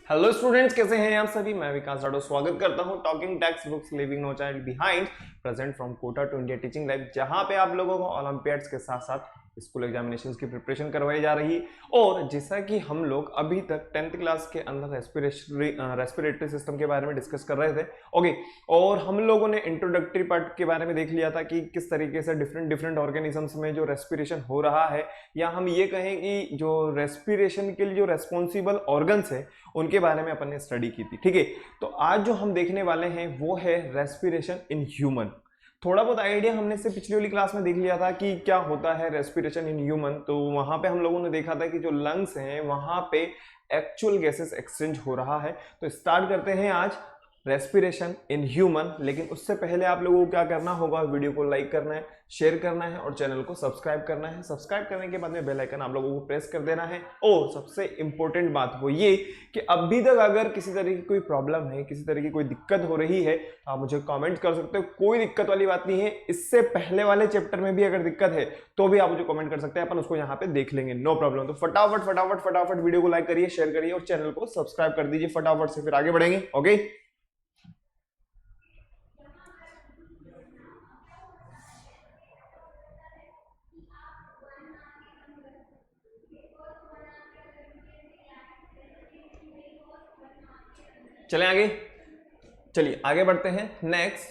Hello students, कैसे हैं आप सभी। मैं विकास राठौर स्वागत करता हूं talking text books living no child behind present from Kota to India teaching life, जहां पे आप लोगों को ओलंपियाड्स के साथ साथ स्कूल एग्जामिनेशंस की प्रिपरेशन करवाई जा रही है। और जैसा कि हम लोग अभी तक 10th क्लास के अंदर रेस्पिरेटरी सिस्टम के बारे में डिस्कस कर रहे थे। ओके, और हम लोगों ने इंट्रोडक्टरी पार्ट के बारे में देख लिया था कि किस तरीके से डिफरेंट ऑर्गेनिजम्स में जो रेस्पिरेशन हो रहा है, या हम ये कहें कि जो रेस्पिरेशन के लिए जो रेस्पॉन्सिबल ऑर्गन्स है उनके बारे में अपन ने स्टडी की थी। ठीक है, तो आज जो हम देखने वाले हैं वो है रेस्पिरेशन इन ह्यूमन। थोड़ा बहुत आइडिया हमने से पिछली वाली क्लास में देख लिया था कि क्या होता है रेस्पिरेशन इन ह्यूमन। तो वहां पे हम लोगों ने देखा था कि जो लंग्स हैं वहां पे एक्चुअल गैसेस एक्सचेंज हो रहा है। तो स्टार्ट करते हैं आज रेस्पिरेशन इन ह्यूमन। लेकिन उससे पहले आप लोगों को क्या करना होगा, वीडियो को लाइक करना है, शेयर करना है और चैनल को सब्सक्राइब करना है। सब्सक्राइब करने के बाद में बेल आइकन आप लोगों को प्रेस कर देना है। और सबसे इंपॉर्टेंट बात वो ये कि अभी तक अगर किसी तरह की कोई प्रॉब्लम है, किसी तरह की कोई दिक्कत हो रही है, तो आप मुझे कमेंट कर सकते हो। कोई दिक्कत वाली बात नहीं है। इससे पहले वाले चैप्टर में भी अगर दिक्कत है तो भी आप मुझे कमेंट कर सकते हैं, अपन उसको यहाँ पे देख लेंगे, नो प्रॉब्लम। तो फटाफट वीडियो को लाइक करिए, शेयर करिए और चैनल को सब्सक्राइब कर दीजिए फटाफट से, फिर आगे बढ़ेंगे। ओके, चलें आगे। चलिए आगे बढ़ते हैं। नेक्स्ट,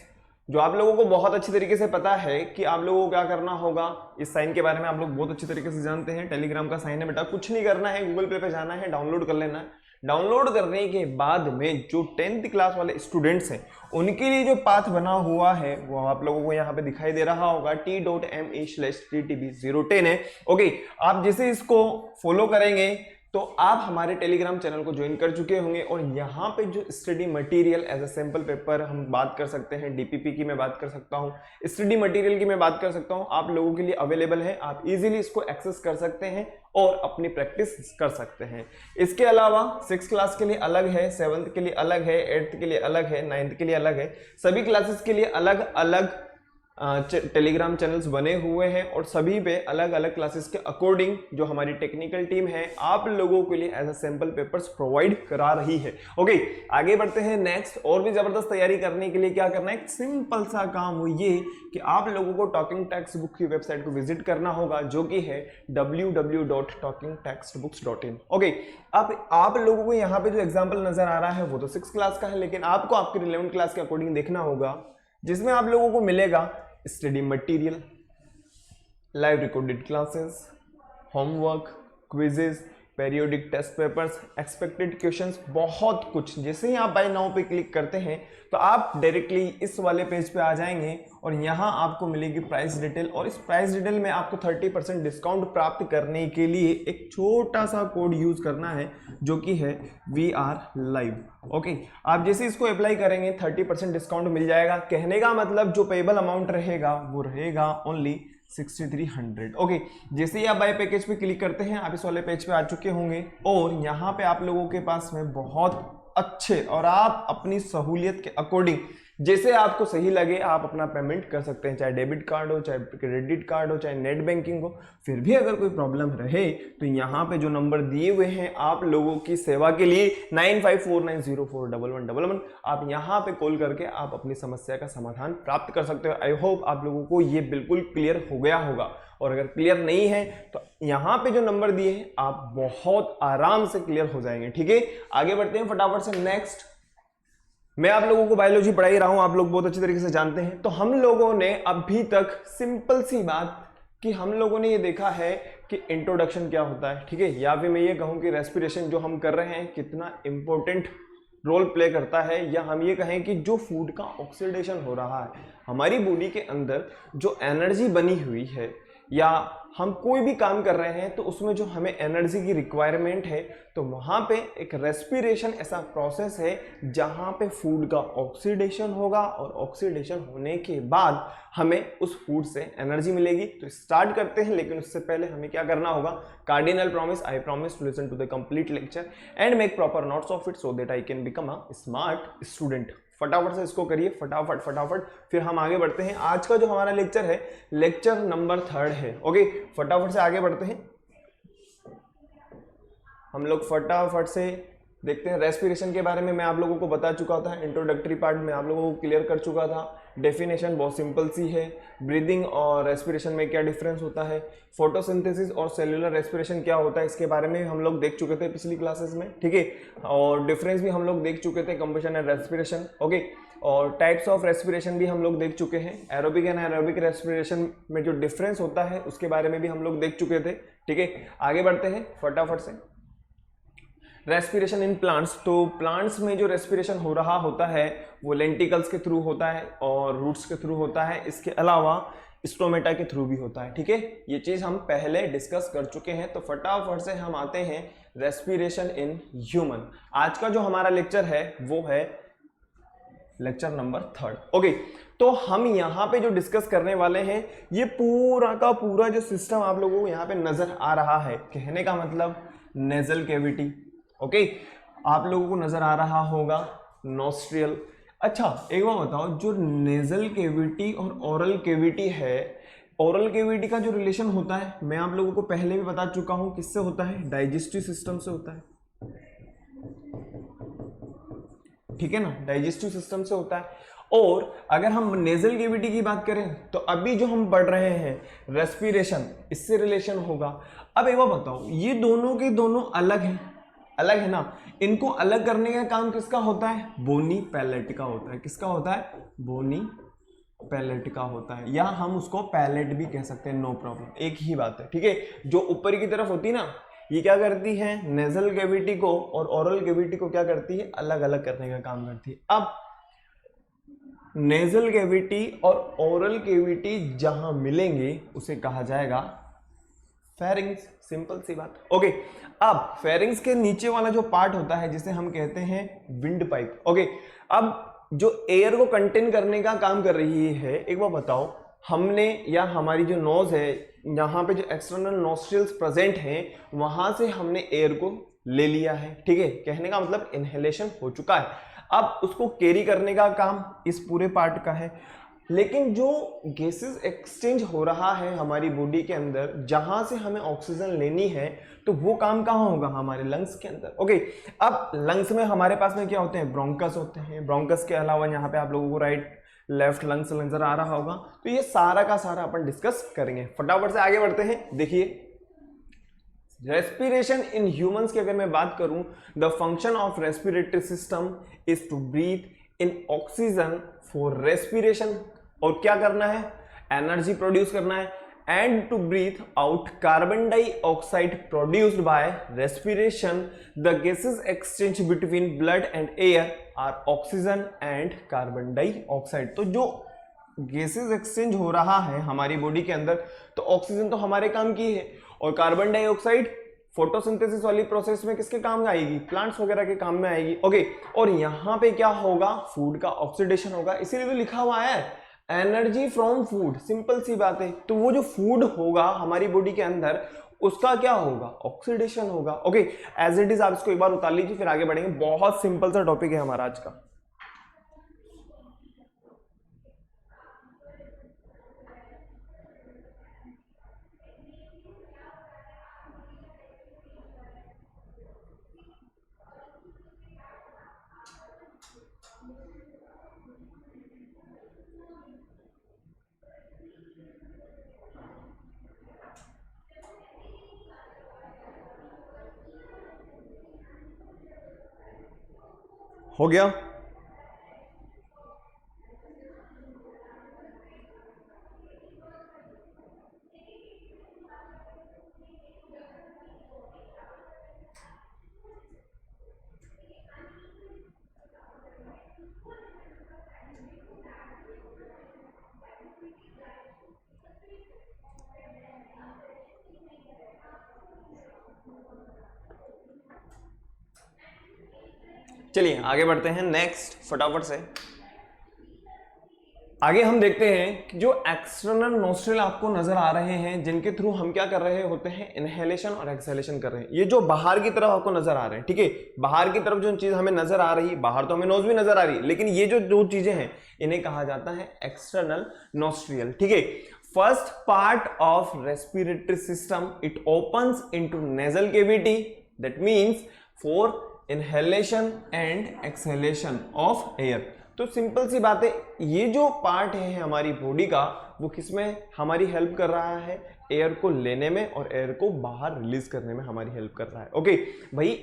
जो आप लोगों को बहुत अच्छी तरीके से पता है कि आप लोगों को क्या करना होगा, इस साइन के बारे में आप लोग बहुत अच्छी तरीके से जानते हैं। टेलीग्राम का साइन है बेटा, कुछ नहीं करना है, गूगल पे जाना है, डाउनलोड कर लेना है। डाउनलोड करने के बाद में जो 10th क्लास वाले स्टूडेंट्स हैं उनके लिए जो पाथ बना हुआ है वो आप लोगों को यहाँ पे दिखाई दे रहा होगा, t.me/ttb010 है। ओके, आप जैसे इसको फॉलो करेंगे तो आप हमारे टेलीग्राम चैनल को ज्वाइन कर चुके होंगे। और यहाँ पे जो study material as a sample paper हम बात कर सकते हैं, डीपीपी की मैं बात कर सकता हूँ, स्टडी मटेरियल की मैं बात कर सकता हूँ, आप लोगों के लिए अवेलेबल है। आप इजीली इसको एक्सेस कर सकते हैं और अपनी प्रैक्टिस कर सकते हैं। इसके अलावा 6th क्लास के लिए अलग है, 7th के लिए अलग है, 8th के लिए अलग है, 9th के लिए अलग है। सभी क्लासेस के लिए अलग अलग टेलीग्राम चैनल्स बने हुए हैं और सभी पे अलग अलग क्लासेस के अकॉर्डिंग जो हमारी टेक्निकल टीम है आप लोगों के लिए as a sample papers provide करा रही है। ओके, आगे बढ़ते हैं। नेक्स्ट, और भी जबरदस्त तैयारी करने के लिए क्या करना है, एक सिंपल सा काम वो ये कि आप लोगों को टॉकिंग टेक्स्ट बुक की वेबसाइट को विजिट करना होगा, जो कि है www.talkingtextbooks.in। ओके, अब आप लोगों को यहाँ पे जो एग्जाम्पल नजर आ रहा है वो तो 6th क्लास का है, लेकिन आपको आपके 11th क्लास के अकॉर्डिंग देखना होगा, जिसमें आप लोगों को मिलेगा study material, live recorded classes, homework, quizzes, periodic test papers, expected questions, बहुत कुछ। जैसे ही आप बाय नाउ पे क्लिक करते हैं तो आप डायरेक्टली इस वाले पेज पे आ जाएंगे और यहाँ आपको मिलेगी प्राइस डिटेल। और इस प्राइस डिटेल में आपको 30% डिस्काउंट प्राप्त करने के लिए एक छोटा सा कोड यूज करना है, जो कि है VR Live। ओके, आप जैसे इसको अप्लाई करेंगे 30% डिस्काउंट मिल जाएगा। कहने का मतलब जो पेबल अमाउंट रहेगा वो रहेगा ओनली 6300। ओके, जैसे ही आप बाय पैकेज पे क्लिक करते हैं आप इस वाले पेज पे आ चुके होंगे और यहाँ पे आप लोगों के पास में बहुत अच्छे और आप अपनी सहूलियत के अकॉर्डिंग जैसे आपको सही लगे आप अपना पेमेंट कर सकते हैं, चाहे डेबिट कार्ड हो, चाहे क्रेडिट कार्ड हो, चाहे नेट बैंकिंग हो। फिर भी अगर कोई प्रॉब्लम रहे तो यहाँ पे जो नंबर दिए हुए हैं आप लोगों की सेवा के लिए 9549041111, आप यहाँ पे कॉल करके आप अपनी समस्या का समाधान प्राप्त कर सकते हो। आई होप आप लोगों को ये बिल्कुल क्लियर हो गया होगा, और अगर क्लियर नहीं है तो यहाँ पे जो नंबर दिए हैं आप बहुत आराम से क्लियर हो जाएंगे। ठीक है, आगे बढ़ते हैं फटाफट से। नेक्स्ट, मैं आप लोगों को बायोलॉजी पढ़ा ही रहा हूं, आप लोग बहुत अच्छी तरीके से जानते हैं। तो हम लोगों ने अभी तक सिंपल सी बात कि हम लोगों ने ये देखा है कि इंट्रोडक्शन क्या होता है, ठीक है, या फिर मैं ये कहूं कि रेस्पिरेशन जो हम कर रहे हैं कितना इंपॉर्टेंट रोल प्ले करता है, या हम ये कहें कि जो फूड का ऑक्सीडेशन हो रहा है हमारी बॉडी के अंदर, जो एनर्जी बनी हुई है, या हम कोई भी काम कर रहे हैं तो उसमें जो हमें एनर्जी की रिक्वायरमेंट है, तो वहां पे एक रेस्पिरेशन ऐसा प्रोसेस है जहां पे फूड का ऑक्सीडेशन होगा और ऑक्सीडेशन होने के बाद हमें उस फूड से एनर्जी मिलेगी। तो स्टार्ट करते हैं, लेकिन उससे पहले हमें क्या करना होगा, cardinal promise, I promise to listen to the complete lecture and make proper notes of it so that I can become a smart student. फटाफट से इसको करिए, फटाफट, फिर हम आगे बढ़ते हैं। आज का जो हमारा लेक्चर है, लेक्चर नंबर 3 है। ओके, फटाफट से आगे बढ़ते हैं हम लोग, फटाफट से देखते हैं रेस्पिरेशन के बारे में मैं आप लोगों को बता चुका था, इंट्रोडक्टरी पार्ट में आप लोगों को क्लियर कर चुका था। डेफिनेशन बहुत सिंपल सी है, ब्रीदिंग और रेस्पिरेशन में क्या डिफरेंस होता है, फोटोसिंथेसिस और सेलुलर रेस्पिरेशन क्या होता है इसके बारे में हम लोग देख चुके थे पिछली क्लासेस में, ठीक है। और डिफरेंस भी हम लोग देख चुके थे, कंबशन एंड रेस्पिरेशन, ओके। और टाइप्स ऑफ रेस्पिरेशन भी हम लोग देख चुके हैं, एरोबिक एंड एरोबिक रेस्पिरेशन में जो डिफरेंस होता है उसके बारे में भी हम लोग देख चुके थे, ठीक है। आगे बढ़ते हैं फटाफट से। रेस्पिरेशन इन प्लांट्स, तो प्लांट्स में जो रेस्पिरेशन हो रहा होता है वो लेंटिकल्स के थ्रू होता है और रूट्स के थ्रू होता है, इसके अलावा स्टोमेटा के थ्रू भी होता है, ठीक है। ये चीज हम पहले डिस्कस कर चुके हैं। तो फटाफट से हम आते हैं रेस्पिरेशन इन ह्यूमन। आज का जो हमारा लेक्चर है वो है लेक्चर नंबर 3, ओके। तो हम यहाँ पे जो डिस्कस करने वाले हैं ये पूरा का पूरा जो सिस्टम आप लोगों को यहाँ पे नजर आ रहा है, कहने का मतलब नेजल कैविटी, ओके। आप लोगों को नजर आ रहा होगा नोस्ट्रियल। अच्छा एक बार बताओ, जो नेजल कैविटी और ओरल कैविटी है, ओरल कैविटी का जो रिलेशन होता है मैं आप लोगों को पहले भी बता चुका हूं, किससे होता है, डाइजेस्टिव सिस्टम से होता है, ठीक है ना, डाइजेस्टिव सिस्टम से होता है। और अगर हम नेजल कैविटी की बात करें तो अभी जो हम पढ़ रहे हैं रेस्पिरेशन, इससे रिलेशन होगा। अब एक बार बताओ, ये दोनों के दोनों अलग हैं, अलग है ना, इनको अलग करने का काम किसका होता है, बोनी पैलेट का होता है। किसका होता है, बोनी पैलेट का होता है, या हम उसको पैलेट भी कह सकते हैं, नो प्रॉब्लम, एक ही बात है, ठीक है। जो ऊपर की तरफ होती है ना, ये क्या करती है, नेजल कैविटी को और ओरल कैविटी को क्या करती है, अलग अलग करने का काम करती है। अब नेजल कैविटी और ओरल कैविटी जहां मिलेंगे उसे कहा जाएगा फेरिंग्स, सिंपल सी बात, ओके। अब फेरिंग्स के नीचे वाला जो पार्ट होता है जिसे हम कहते हैं विंड पाइप, ओके। अब जो एयर को कंटेन करने का काम कर रही है, एक बार बताओ, हमने या हमारी जो नोज है, यहाँ पे जो एक्सटर्नल नोस्ट्रिल्स प्रेजेंट हैं वहां से हमने एयर को ले लिया है, ठीक है, कहने का मतलब इनहेलेशन हो चुका है। अब उसको कैरी करने का काम इस पूरे पार्ट का है। लेकिन जो गैसेस एक्सचेंज हो रहा है हमारी बॉडी के अंदर, जहां से हमें ऑक्सीजन लेनी है, तो वो काम कहाँ होगा, हमारे लंग्स के अंदर, ओके। अब लंग्स में हमारे पास में क्या होते हैं, ब्रोंकस होते हैं। ब्रोंकस के अलावा यहाँ पे आप लोगों को राइट लेफ्ट लंग्स नजर आ रहा होगा। तो ये सारा का सारा अपन डिस्कस करेंगे। फटाफट से आगे बढ़ते हैं। देखिए रेस्पिरेशन इन ह्यूमंस की अगर मैं बात करूं, the function of respiratory system is to breathe in oxygen for respiration, और क्या करना है, एनर्जी प्रोड्यूस करना है, and to breathe out carbon dioxide produced by respiration. The gases exchange between blood and air are oxygen and carbon dioxide. तो जो gases exchange हो रहा है हमारी बॉडी के अंदर, तो ऑक्सीजन तो हमारे काम की है, और कार्बन डाइऑक्साइड फोटोसिंथेसिस वाली प्रोसेस में किसके काम में आएगी, प्लांट्स वगैरह के काम में आएगी, ओके। और यहाँ पे क्या होगा, फूड का ऑक्सीडेशन होगा, इसीलिए तो लिखा हुआ है एनर्जी फ्रॉम फूड, सिंपल सी बात है। तो वो जो फूड होगा हमारी बॉडी के अंदर, उसका क्या होगा, ऑक्सीडेशन होगा, ओके। एज इट इज आप इसको एक बार उतार लीजिए, फिर आगे बढ़ेंगे। बहुत सिंपल सा टॉपिक है हमारा आज का। हो गया, चलिए आगे बढ़ते हैं नेक्स्ट फटाफट से। आगे हम देखते हैं कि जो एक्सटर्नल नोस्ट्रिल आपको नजर आ रहे हैं, जिनके थ्रू हम क्या कर रहे होते हैं, इनहेलेशन और एक्सहेलेशन कर रहे हैं। ये जो बाहर की तरफ आपको नजर आ रहे हैं, ठीक है, बाहर की तरफ जो चीज हमें नजर आ रही है, बाहर तो हमें नोज भी नजर आ रही है, लेकिन ये जो दो चीजें हैं इन्हें कहा जाता है एक्सटर्नल नोस्ट्रियल, ठीक है। First part of respiratory system, it opens into nasal cavity, that means for inhalation and exhalation of air. तो सिंपल सी बात है, ये जो पार्ट है हमारी बॉडी का वो किसमें हमारी हेल्प कर रहा है, एयर को लेने में और एयर को बाहर रिलीज करने में हमारी हेल्प कर रहा है। ओके भाई,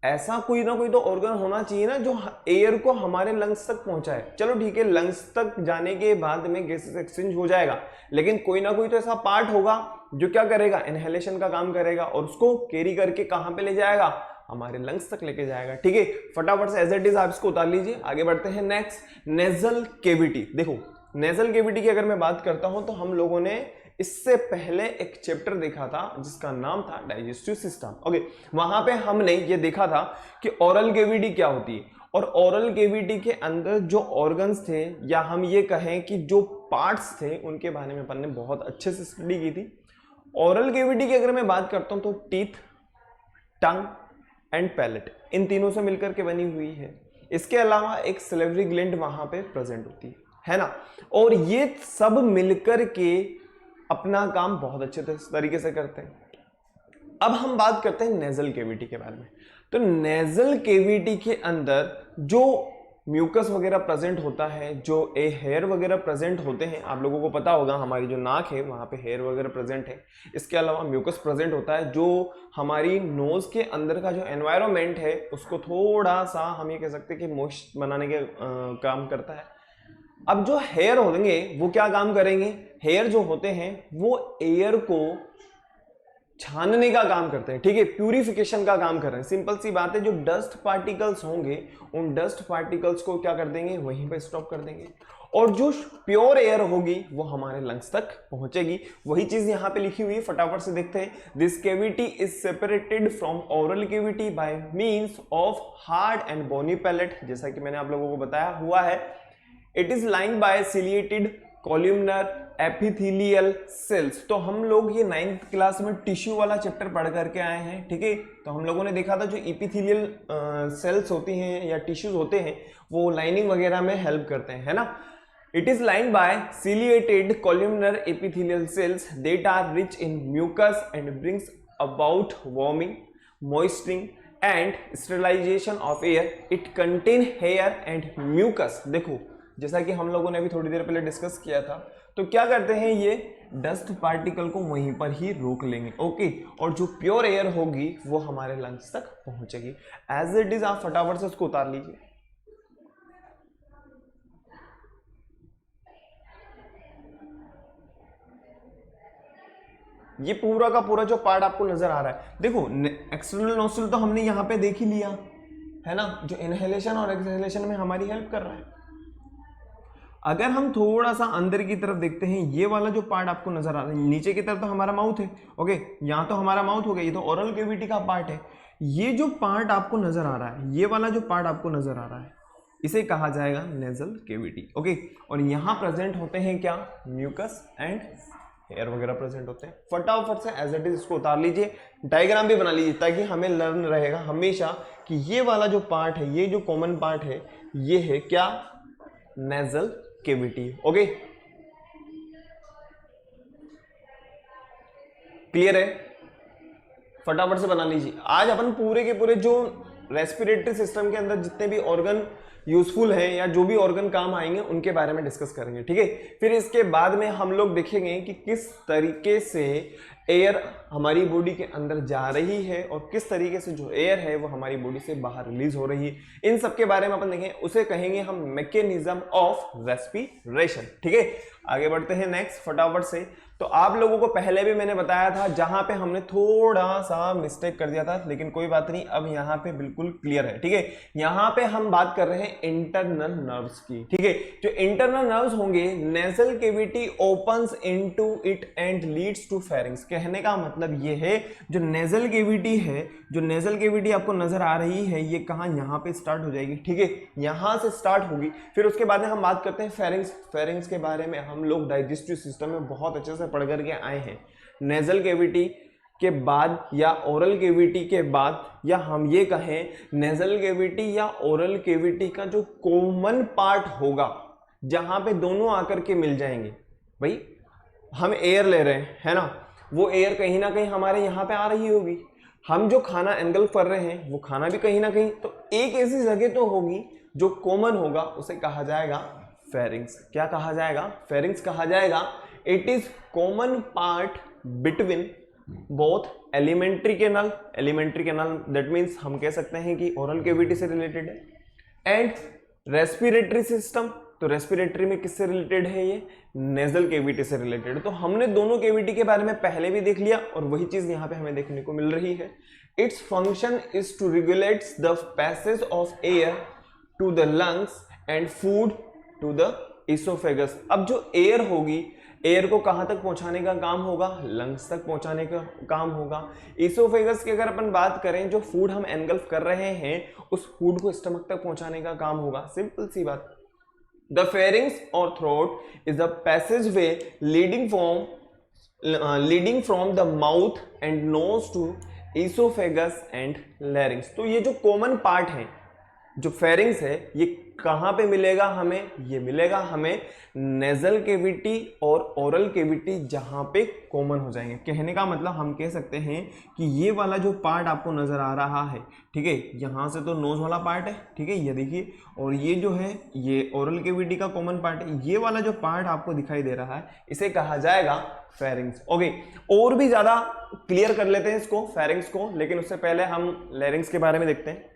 ऐसा कोई ना कोई तो ऑर्गन होना चाहिए ना जो एयर को हमारे लंग्स तक पहुंचाए। चलो ठीक है, लंग्स तक जाने के बाद में गैसेस एक्सचेंज हो जाएगा, लेकिन कोई ना कोई तो ऐसा पार्ट होगा जो क्या करेगा, इनहेलेशन का काम करेगा और उसको कैरी करके कहां पे ले जाएगा, हमारे लंग्स तक लेके जाएगा। ठीक है, फटाफट से एज इट इज आप इसको उतार लीजिए। आगे बढ़ते हैं नेक्स्ट, नेजल केविटी। देखो नेजल केविटी की अगर मैं बात करता हूं तो हम लोगों ने इससे पहले एक चैप्टर देखा था जिसका नाम था डाइजेस्टिव सिस्टम। ओके, वहां पे हमने ये देखा था कि ओरल केविटी क्या होती है, और ओरल केविटी के अंदर जो ऑर्गन्स थे या हम ये कहें कि जो पार्ट्स थे उनके बारे में अपन ने बहुत अच्छे से स्टडी की थी। ओरल केविटी की अगर मैं बात करता हूं तो टीथ, टंग एंड पैलेट, इन तीनों से मिलकर के बनी हुई है। इसके अलावा एक सलेवरी ग्लैंड वहां पे प्रेजेंट होती है ना, और ये सब मिलकर के अपना काम बहुत अच्छे तरीके से करते हैं। अब हम बात करते हैं नेजल केविटी के बारे में। तो नेजल केविटी के अंदर जो म्यूकस वगैरह प्रेजेंट होता है, जो हेयर वगैरह प्रेजेंट होते हैं, आप लोगों को पता होगा हमारी जो नाक है वहां पे हेयर वगैरह प्रेजेंट है। इसके अलावा म्यूकस प्रेजेंट होता है जो हमारी नोज के अंदर का जो एनवायरनमेंट है उसको थोड़ा सा हम ये कह सकते हैं कि मॉइस्ट बनाने के काम करता है। अब जो हेयर होंगे वो क्या काम करेंगे, हेयर जो होते हैं वो एयर को छानने का काम करते हैं। ठीक है, प्यूरिफिकेशन का काम कर रहे हैं। सिंपल सी बात है, जो डस्ट पार्टिकल्स होंगे उन डस्ट पार्टिकल्स को क्या कर देंगे, वहीं पे स्टॉप कर देंगे, और जो प्योर एयर होगी वो हमारे लंग्स तक पहुंचेगी। वही चीज यहाँ पे लिखी हुई है, फटाफट से देखते हैं। This cavity is separated from oral cavity by means of hard and bony palate. जैसा कि मैंने आप लोगों को बताया हुआ है, it is lined by ciliated columnar epithelial cells. तो हम लोग ये 9th क्लास में टिश्यू वाला चैप्टर पढ़ करके आए हैं। ठीक है, तो हम लोगों ने देखा था जो एपिथेलियल सेल्स होती हैं या टिश्यूज होते हैं वो लाइनिंग वगैरह में हेल्प करते हैं, है ना। It is lined by ciliated columnar epithelial cells that are rich in mucus and brings about warming, moisturing and sterilisation of air. It contain hair and mucus. देखो जैसा कि हम लोगों ने अभी थोड़ी देर पहले डिस्कस किया था, तो क्या करते हैं, ये डस्ट पार्टिकल को वहीं पर ही रोक लेंगे। ओके, और जो प्योर एयर होगी वो हमारे लंग्स तक पहुंचेगी। एज इट इज आप फटाफट से उसको उतार लीजिए। ये पूरा का पूरा जो पार्ट आपको नजर आ रहा है, देखो एक्सटर्नल नोस्ट्रिल तो हमने यहां पे देख ही लिया है ना, जो इनहेलेशन और एक्सहेलेशन में हमारी हेल्प कर रहा है। अगर हम थोड़ा सा अंदर की तरफ देखते हैं, ये वाला जो पार्ट आपको नजर आ रहा है, नीचे की तरफ तो हमारा माउथ है। ओके, यहाँ तो हमारा माउथ हो गया, ये तो ओरल केविटी का पार्ट है। ये जो पार्ट आपको नजर आ रहा है, ये वाला जो पार्ट आपको नजर आ रहा है, इसे कहा जाएगा नेजल केविटी। ओके, और यहाँ प्रेजेंट होते हैं क्या, म्यूकस एंड हेयर वगैरह प्रेजेंट होते हैं। फटाफट से एज इट इज इसको उतार लीजिए, डायग्राम भी बना लीजिए ताकि हमें लर्न रहेगा हमेशा कि ये वाला जो पार्ट है, ये जो कॉमन पार्ट है, ये है क्या, नेजल केविटी। ओके, क्लियर है, फटाफट से बना लीजिए। आज अपन पूरे के पूरे जो रेस्पिरेटरी सिस्टम के अंदर जितने भी ऑर्गन यूजफुल हैं या जो भी ऑर्गन काम आएंगे उनके बारे में डिस्कस करेंगे। ठीक है, फिर इसके बाद में हम लोग देखेंगे कि किस तरीके से एयर हमारी बॉडी के अंदर जा रही है और किस तरीके से जो एयर है वो हमारी बॉडी से बाहर रिलीज हो रही है। इन सब के बारे में अपन देखेंगे, उसे कहेंगे हम मैकेनिज्म ऑफ रेस्पिरेशन। ठीक है, आगे बढ़ते हैं नेक्स्ट फटाफट से। तो आप लोगों को पहले भी मैंने बताया था, जहां पे हमने थोड़ा सा मिस्टेक कर दिया था, लेकिन कोई बात नहीं, अब यहाँ पे बिल्कुल क्लियर है। ठीक है, यहाँ पे हम बात कर रहे हैं इंटरनल नर्व्स की। ठीक है, जो इंटरनल नर्व्स होंगे, nasal cavity opens into it and leads to pharynx. कहने का मतलब ये है, जो नेजल केविटी है, जो नेजल केविटी आपको नजर आ रही है, ये कहाँ, यहाँ पे स्टार्ट हो जाएगी। ठीक है, यहाँ से स्टार्ट होगी। फिर उसके बाद में हम बात करते हैं फेरिंग्स। फेरिंग्स के बारे में हम लोग डाइजेस्टिव सिस्टम में बहुत अच्छे से पढ़ करके आए हैं। नेजल केविटी के बाद या ओरल केविटी के बाद, या हम ये कहें नेजल केविटी या ओरल केविटी का जो कॉमन पार्ट होगा, जहां पे दोनों आकर के मिल जाएंगे। भाई हम एयर ले रहे हैं, है ना, वो एयर कहीं ना कहीं हमारे यहाँ पे आ रही होगी, हम जो खाना एनगल्फ कर रहे हैं वो खाना भी कहीं ना कहीं, तो एक ऐसी जगह तो होगी जो कॉमन होगा, उसे कहा जाएगा फेरिंग्स। क्या कहा जाएगा? फेरिंग्स कहा जाएगा। It is common part between both alimentary canal that means हम कह सकते हैं कि ओरल कैविटी से रिलेटेड है, एंड रेस्पिरेटरी सिस्टम। तो रेस्पिरेटरी में किससे रिलेटेड है? ये नेजल कैविटी से रिलेटेड है। तो हमने दोनों कैविटी के बारे में पहले भी देख लिया और वही चीज यहां पे हमें देखने को मिल रही है। Its function is to regulates the passage of air to the lungs and food to the oesophagus. अब जो एयर होगी, एयर को कहां तक पहुंचाने का काम होगा? लंग्स तक पहुंचाने का काम होगा। इसोफेगस की अगर अपन बात करें, जो फूड हम एनगल्फ कर रहे हैं उस फूड को स्टमक तक पहुंचाने का काम होगा। सिंपल सी बात। द फेरिंग्स और throat is the passageway leading from the mouth and nose to oesophagus and larynx. तो ये जो कॉमन पार्ट है, जो फेरिंग्स है, ये कहां पे मिलेगा हमें? ये मिलेगा हमें नेजल केविटी और ओरल केविटी, जहां पे कॉमन हो जाएंगे। कहने का मतलब हम कह सकते हैं कि ये वाला जो पार्ट आपको नजर आ रहा है, ठीक है, यहां से तो नोज वाला पार्ट है, ठीक है, ये देखिए, और ये जो है ये ओरल केविटी का कॉमन पार्ट है। ये वाला जो पार्ट आपको दिखाई दे रहा है इसे कहा जाएगा फेरिंग्स। ओके, और भी ज्यादा क्लियर कर लेते हैं इसको, फेरिंग्स को, लेकिन उससे पहले हम लैरिंग्स के बारे में देखते हैं।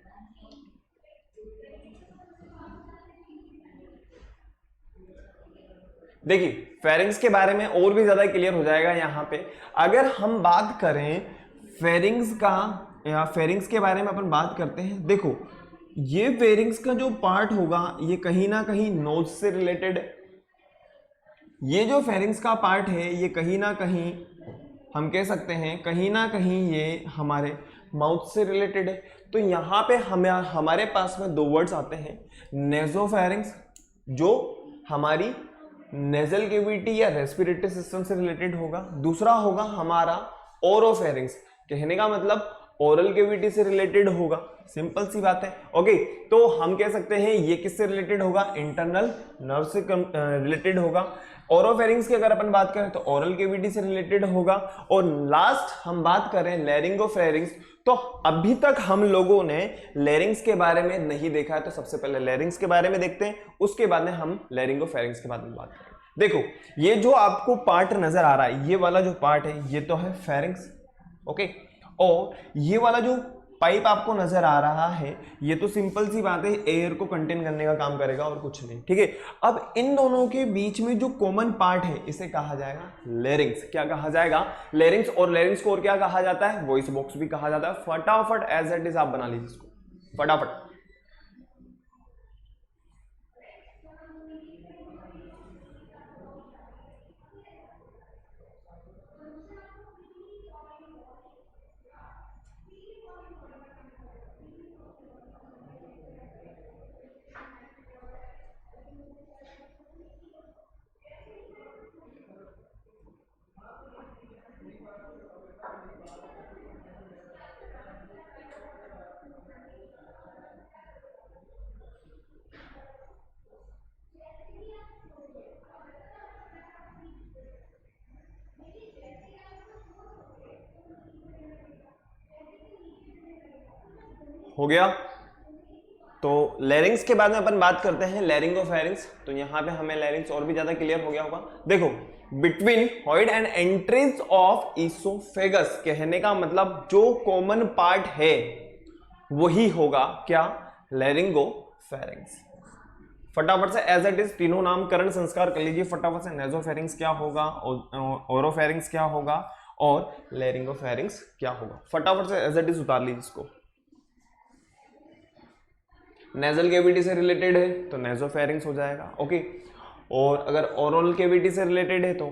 देखिए, फेरिंग्स के बारे में और भी ज्यादा क्लियर हो जाएगा यहां पे। अगर हम बात करें फेरिंग्स का, या फेरिंग्स के बारे में अपन बात करते हैं, देखो ये फेरिंग्स का जो पार्ट होगा ये कहीं ना कहीं नोज से रिलेटेड है। ये जो फेरिंग्स का पार्ट है ये कहीं ना कहीं हम कह सकते हैं, कहीं ना कहीं ये हमारे माउथ से रिलेटेड है। तो यहां पे हमारे पास में दो वर्ड्स आते हैं, नेजोफेरिंग्स जो हमारी नेजल केविटी या रेस्पिरेटरी सिस्टम से रिलेटेड होगा, दूसरा होगा हमारा ओरोफेरिंग्स, कहने का मतलब ओरल केविटी से रिलेटेड होगा। सिंपल सी बात है। ओके, तो हम कह सकते हैं ये किससे रिलेटेड होगा? इंटरनल नर्व से रिलेटेड होगा। ओरोफेरिंग्स की अगर अपन बात करें तो ओरल केविटी से रिलेटेड होगा। और लास्ट हम बात करें लैरिंगोफेरिंग्स, तो अभी तक हम लोगों ने लैरिंग्स के बारे में नहीं देखा है, तो सबसे पहले लैरिंग्स के बारे में देखते हैं, उसके बाद में हम लैरिंगोफेरिंग्स के बारे में बात करेंगे। देखो, ये जो आपको पार्ट नजर आ रहा है, ये वाला जो पार्ट है ये तो है फेरिंग्स। ओके, और ये वाला जो पाइप आपको नजर आ रहा है ये तो सिंपल सी बात है, एयर को कंटेन करने का काम करेगा और कुछ नहीं, ठीक है। अब इन दोनों के बीच में जो कॉमन पार्ट है इसे कहा जाएगा लैरिंग्स। क्या कहा जाएगा? लैरिंग्स। और लैरिंग्स को और क्या कहा जाता है? वॉइस बॉक्स भी कहा जाता है। फटाफट एज इट इज आप बना लीजिए इसको, फटाफट। हो गया। तो लैरिंग्स के बाद में अपन बात करते हैं लैरिंगोफेरिंग्स। तो यहां पे हमें लैरिंग्स और भी ज्यादा क्लियर हो गया होगा। देखो, between hyoid and entries of oesophagus, कहने का मतलब जो कॉमन पार्ट है वही होगा क्या? लैरिंगोफेरिंग्स। फटाफट से एज इट इज तीनों नामकरण संस्कार कर लीजिए फटाफट से। नेजोफेरिंग्स क्या होगा, ओरोफेरिंग्स क्या होगा और लैरिंगोफेरिंग्स क्या होगा, फटाफट से एज इट इज उतार लीजिए इसको। नेजल केविटी से रिलेटेड है तो नेजोफेरिंग्स हो जाएगा। ओके, और अगर ओरल केविटी से रिलेटेड है तो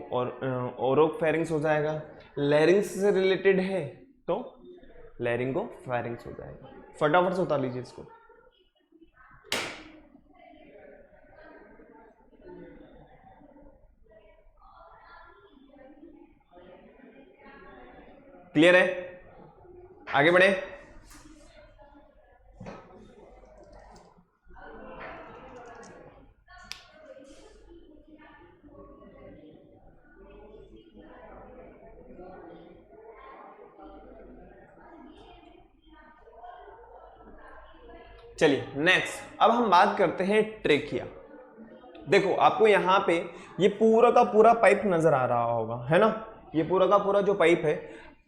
ओरोफेरिंग्स हो जाएगा। लैरिंग्स से रिलेटेड है तो लैरिंगोफेरिंग्स हो जाएगा। फटाफट से उतार लीजिए इसको। क्लियर है? आगे बढ़े। चलिए नेक्स्ट, अब हम बात करते हैं ट्रेकिया। देखो आपको यहाँ पे ये पूरा का पूरा पाइप नजर आ रहा होगा, है ना, ये पूरा का पूरा जो पाइप है।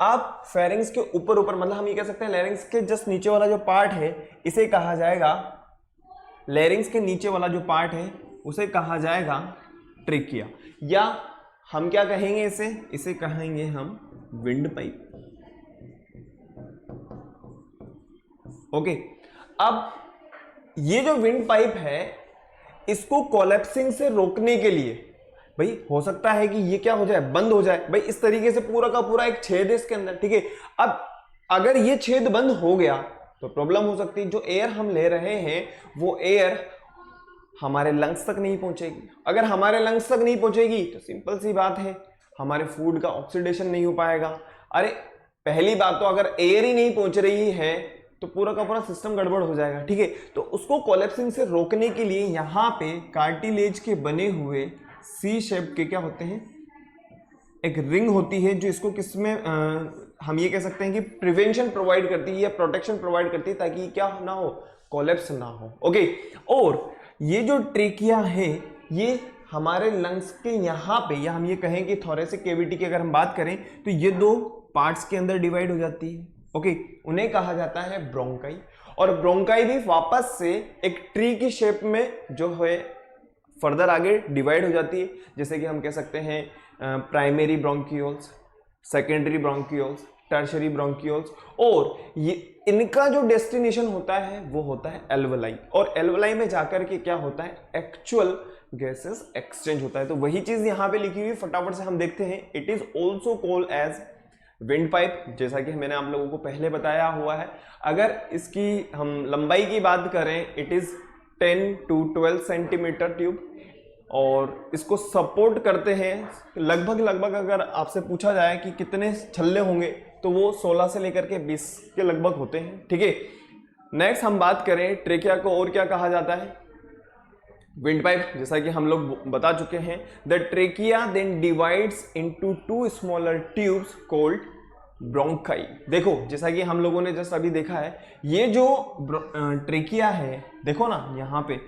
अब फेरिंग्स के ऊपर ऊपर, मतलब हम ये कह सकते हैं लैरिंग्स के जस्ट नीचे वाला जो पार्ट है इसे कहा जाएगा, लैरिंग्स के नीचे वाला जो पार्ट है उसे कहा जाएगा ट्रेकिया, या हम क्या कहेंगे इसे कहेंगे हम विंड पाइप। ओके, अब ये जो विंड पाइप है इसको कोलैप्सिंग से रोकने के लिए, भाई हो सकता है कि ये क्या हो जाए, बंद हो जाए, भाई इस तरीके से पूरा का पूरा एक छेद है इसके अंदर, ठीक है। अब अगर ये छेद बंद हो गया तो प्रॉब्लम हो सकती है, जो एयर हम ले रहे हैं वो एयर हमारे लंग्स तक नहीं पहुंचेगी। अगर हमारे लंग्स तक नहीं पहुंचेगी तो सिंपल सी बात है हमारे फूड का ऑक्सीडेशन नहीं हो पाएगा। अरे पहली बात तो अगर एयर ही नहीं पहुंच रही है तो पूरा का पूरा सिस्टम गड़बड़ हो जाएगा, ठीक है। तो उसको कोलैप्सिंग से रोकने के लिए यहाँ पे कार्टिलेज के बने हुए सी शेप के क्या होते हैं, एक रिंग होती है जो इसको किसमें हम ये कह सकते हैं कि प्रिवेंशन प्रोवाइड करती है या प्रोटेक्शन प्रोवाइड करती है, ताकि क्या ना हो, कोलैप्स ना हो। ओके, और ये जो ट्रेकिया है ये हमारे लंग्स के यहाँ पे, या हम ये कहें कि थोरेसिक कैविटी की अगर हम बात करें तो ये दो पार्ट्स के अंदर डिवाइड हो जाती है। ओके, उन्हें कहा जाता है ब्रोंकाई, और ब्रोंकाई भी वापस से एक ट्री की शेप में जो है फर्दर आगे डिवाइड हो जाती है, जैसे कि हम कह सकते हैं primary bronchioles, secondary bronchioles, tertiary bronchioles, और ये इनका जो डेस्टिनेशन होता है वो होता है एल्वलाई, और एल्वलाई में जाकर के क्या होता है, एक्चुअल गैसेस एक्सचेंज होता है। तो वही चीज यहाँ पे लिखी हुई, फटाफट से हम देखते हैं। It is also called as windpipe, जैसा कि मैंने आप लोगों को पहले बताया हुआ है। अगर इसकी हम लंबाई की बात करें, it is 10 to 12 centimetre tube, और इसको सपोर्ट करते हैं लगभग अगर आपसे पूछा जाए कि कितने छल्ले होंगे तो वो 16 से लेकर के 20 के लगभग होते हैं, ठीक है। नेक्स्ट हम बात करें ट्रेकिया को और क्या कहा जाता है, विंड पाइप, जैसा कि हम लोग बता चुके हैं। The trachea then divides into 2 smaller tubes called bronchi. देखो जैसा कि हम लोगों ने जस्ट अभी देखा है, ये जो ट्रेकिया है देखो ना, यहाँ पे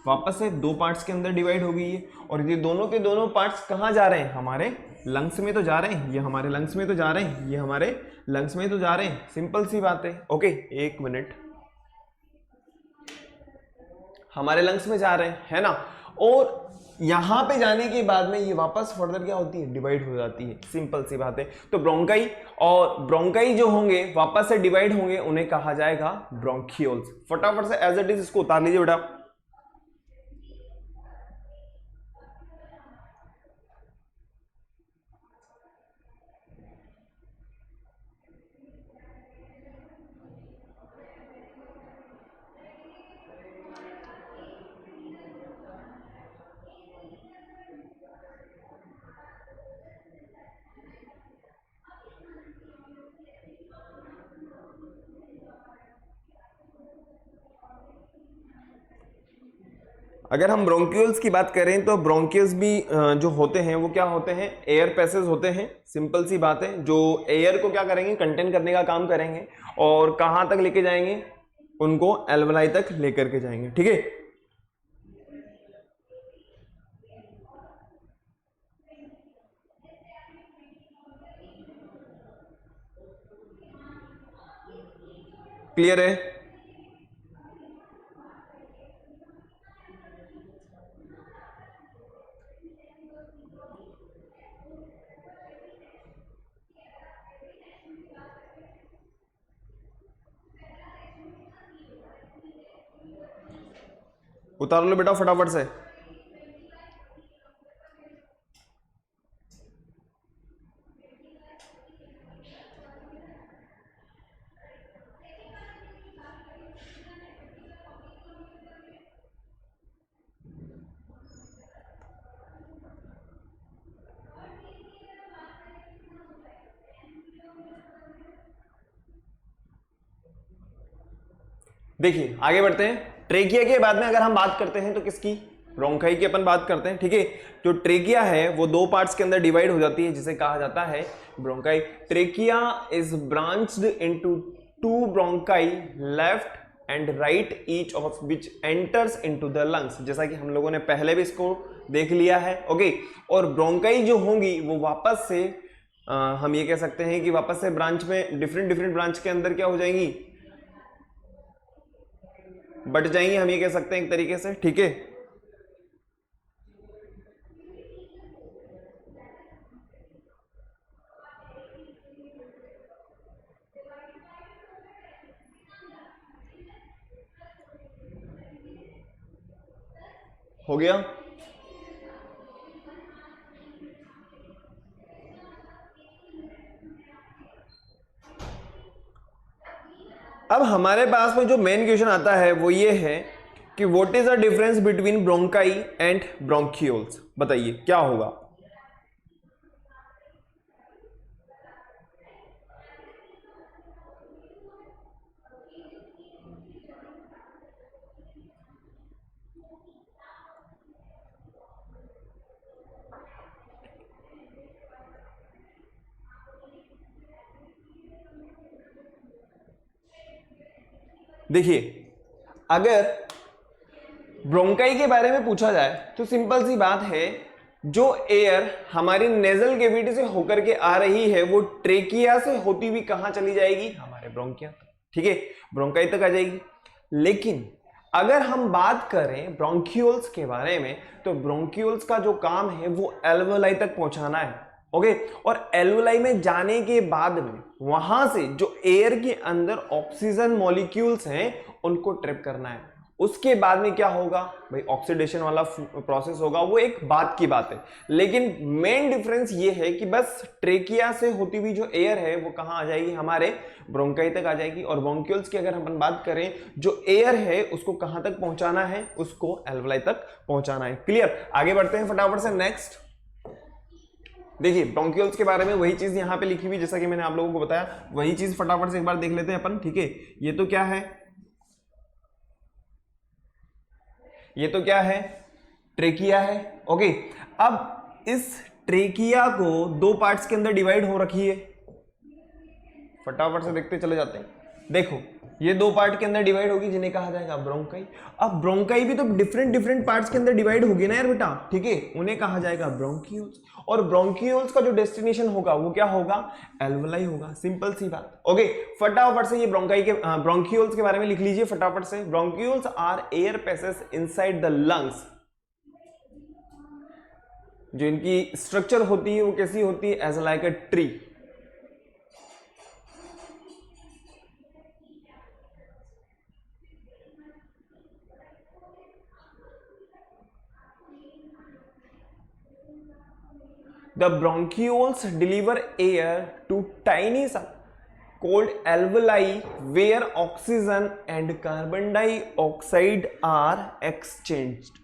वापस से 2 पार्ट्स के अंदर डिवाइड हो गई है, और ये दोनों के दोनों पार्ट्स कहाँ जा रहे हैं, हमारे लंग्स में तो जा रहे हैं, ये हमारे लंग्स में तो जा रहे हैं, ये हमारे लंग्स में तो जा रहे हैं, सिंपल सी बात है। ओके, एक मिनट, हमारे लंग्स में जा रहे हैं, है ना, और यहां पे जाने के बाद में ये वापस फर्दर क्या होती है, डिवाइड हो जाती है, सिंपल सी बात है। तो ब्रोंकाई और ब्रोंकाई जो होंगे वापस से डिवाइड होंगे, उन्हें कहा जाएगा ब्रोंकियोल्स। फटाफट से एज इट इज इसको उतार लीजिए बेटा। अगर हम ब्रोंकियल्स की बात करें तो ब्रोंकियल्स भी जो होते हैं वो क्या होते हैं, एयर पैसेज होते हैं, सिंपल सी बात है, जो एयर को क्या करेंगे, कंटेन करने का काम करेंगे, और कहां तक लेके जाएंगे, उनको एल्वलाई तक लेकर के जाएंगे, ठीक है। क्लियर है? उतार लो बेटा फटाफट से। देखिए आगे बढ़ते हैं। ट्रेकिया के बाद में अगर हम बात करते हैं तो किसकी, ब्रोंकाई की अपन बात करते हैं, ठीक है। जो ट्रेकिया है वो 2 पार्ट्स के अंदर डिवाइड हो जाती है, जिसे कहा जाता है bronchi. Trachea is branched into 2 bronchi, left and right each of which enters into the lungs, जैसा कि हम लोगों ने पहले भी इसको देख लिया है। ओके, और ब्रोंकाई जो होंगी वो वापस से हम ये कह सकते हैं कि वापस से ब्रांच में डिफरेंट ब्रांच के अंदर क्या हो जाएंगी, बट जाएंगी, हम ये कह सकते हैं एक तरीके से। ठीक है, हो गया। अब हमारे पास में जो मेन क्वेश्चन आता है वो ये है कि what is the difference between bronchi and bronchioles, बताइए क्या होगा। देखिए, अगर ब्रोंकाई के बारे में पूछा जाए तो सिंपल सी बात है, जो एयर हमारी नेजल कैविटी से होकर के आ रही है वो ट्रेकिया से होती हुई कहां चली जाएगी, हमारे ब्रोंकिया तक। ठीक है, ब्रोंकाई तक आ जाएगी। लेकिन अगर हम बात करें ब्रोंकियोल्स के बारे में तो ब्रोंकियोल्स का जो काम है वो एल्वेलाई तक पहुंचाना है। ओके, और एल्वेलाई में जाने के बाद में वहां से जो एयर के अंदर ऑक्सीजन मॉलिक्यूल्स हैं उनको ट्रैप करना है। उसके बाद में क्या होगा भाई, ऑक्सीडेशन वाला प्रोसेस होगा, वो एक बात की बात है। लेकिन मेन डिफरेंस ये है कि बस ट्रेकिया से होती हुई जो एयर है वो कहां आ जाएगी, हमारे ब्रोंकाई तक आ जाएगी। और ब्रोंकियोल्स की अगर हम बात करें, जो एयर है उसको कहां तक पहुंचाना है, उसको एल्वेलाई तक पहुंचाना है। क्लियर, आगे बढ़ते हैं फटाफट से नेक्स्ट। देखिए, ब्रोंकियोल्स के बारे में वही चीज यहां पे लिखी हुई, जैसा कि मैंने आप लोगों को बताया, वही चीज फटाफट से एक बार देख लेते हैं अपन। ठीक है, ये तो क्या है, ये तो क्या है, ट्रेकिया है। ओके, अब इस ट्रेकिया को दो पार्ट्स के अंदर डिवाइड हो रखी है, फटाफट से देखते चले जाते हैं। देखो, ये दो पार्ट के अंदर डिवाइड होगी जिन्हें कहा जाएगा ब्रोंकाई। अब ब्रोंकाई भी तो डिफरेंट पार्ट्स के अंदर डिवाइड होगी ना यार बेटा। ठीक है, उन्हें कहा जाएगा ब्रोंकियोल्स। और ब्रोंकियोल्स का जो डेस्टिनेशन होगा वो क्या होगा, एल्वेलाई होगा। सिंपल सी बात। ओके, फटाफट से ये ब्रोंकाई के ब्रोंकियोल्स के बारे में लिख लीजिए फटाफट से। Bronchioles are air passage inside the lungs. जो इनकी स्ट्रक्चर होती है वो कैसी होती है, as like a tree. The bronchioles deliver air to tiny called alveoli where oxygen and carbon dioxide are exchanged.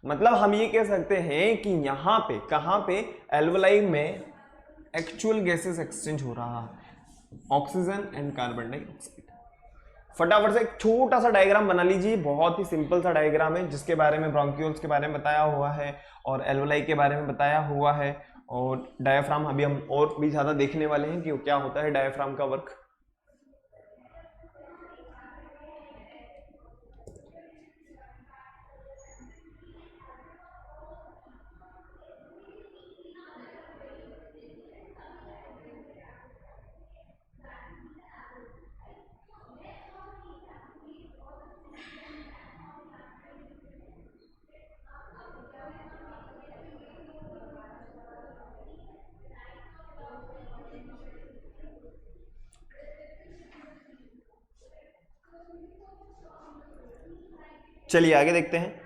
मतलब हम ये कह सकते हैं कि यहां पे कहां पे, एल्वेलाई में एक्चुअल गैसेस एक्सचेंज हो रहा है, ऑक्सीजन एंड कार्बन डाइऑक्साइड। फटाफट से एक छोटा सा डायग्राम बना लीजिए, बहुत ही सिंपल सा डायग्राम है जिसके बारे में ब्रोंकियोल्स के बारे में बताया हुआ है और एल्वेलाई के बारे में बताया हुआ है। और डायफ्राम अभी हम और भी ज्यादा देखने वाले हैं कि क्या होता है डायफ्राम का वर्क। चलिए आगे देखते हैं,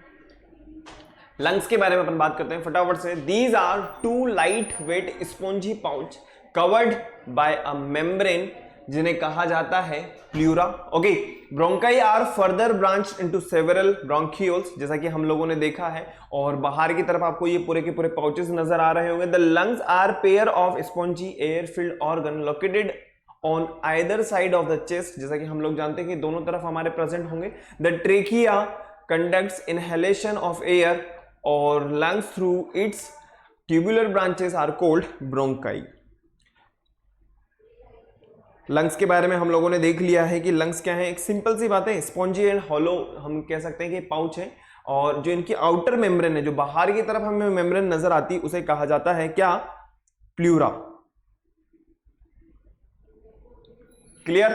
लंग्स के बारे में अपन बात करते हैं फटाफट से। These are two lightweight spongy pouch covered by a membrane जिन्हें कहा जाता है pleura. Okay, bronchi are further branch into several bronchioles, जैसा कि हम लोगों ने देखा है। और बाहर की तरफ आपको ये पूरे के पूरे पाउचेस नजर आ रहे होंगे। The lungs are pair of spongy air filled organ located on either side of the chest, जैसा कि हम लोग जानते हैं कि दोनों तरफ हमारे प्रेजेंट होंगे। The trachea conducts inhalation of air और lungs through its tubular branches are called bronchi। Lungs के बारे में हम लोगों ने देख लिया है कि लंग्स क्या है। एक सिंपल सी बात है, स्पॉन्जी एंड हॉलो हम कह सकते हैं कि पाउच है, और जो इनकी आउटर मेम्ब्रेन है, जो बाहर की तरफ हमें मेम्ब्रेन नजर आती है, उसे कहा जाता है क्या? प्लूरा। क्लियर?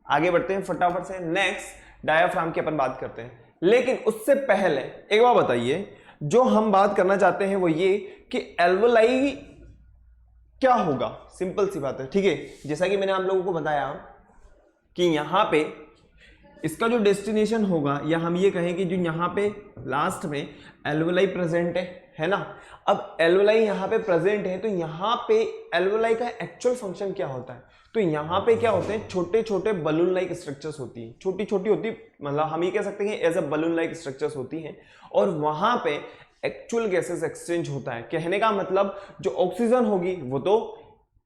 आगे बढ़ते हैं फटाफट से। नेक्स्ट डायाफ्राम की अपन बात करते हैं, लेकिन उससे पहले एक बात बताइए, जो हम बात करना चाहते हैं वो ये कि एल्वोलाई क्या होगा। सिंपल सी बात है, ठीक है। जैसा कि मैंने आप लोगों को बताया कि यहां पे इसका जो डेस्टिनेशन होगा, या हम ये कहें कि जो यहां पे लास्ट में एल्वोलाई प्रेजेंट है ना। अब एल्वोलाई यहां पे प्रेजेंट है, तो यहां पे एल्वोलाई का एक्चुअल फंक्शन क्या होता है? तो यहां पे क्या होते हैं, छोटे छोटे बलून लाइक स्ट्रक्चर्स होती है, छोटी छोटी होती, मतलब हम ये कह सकते हैं as a balloon like structures होती हैं, और वहां पे एक्चुअल गैसेस एक्सचेंज होता है। कहने का मतलब जो ऑक्सीजन होगी वो तो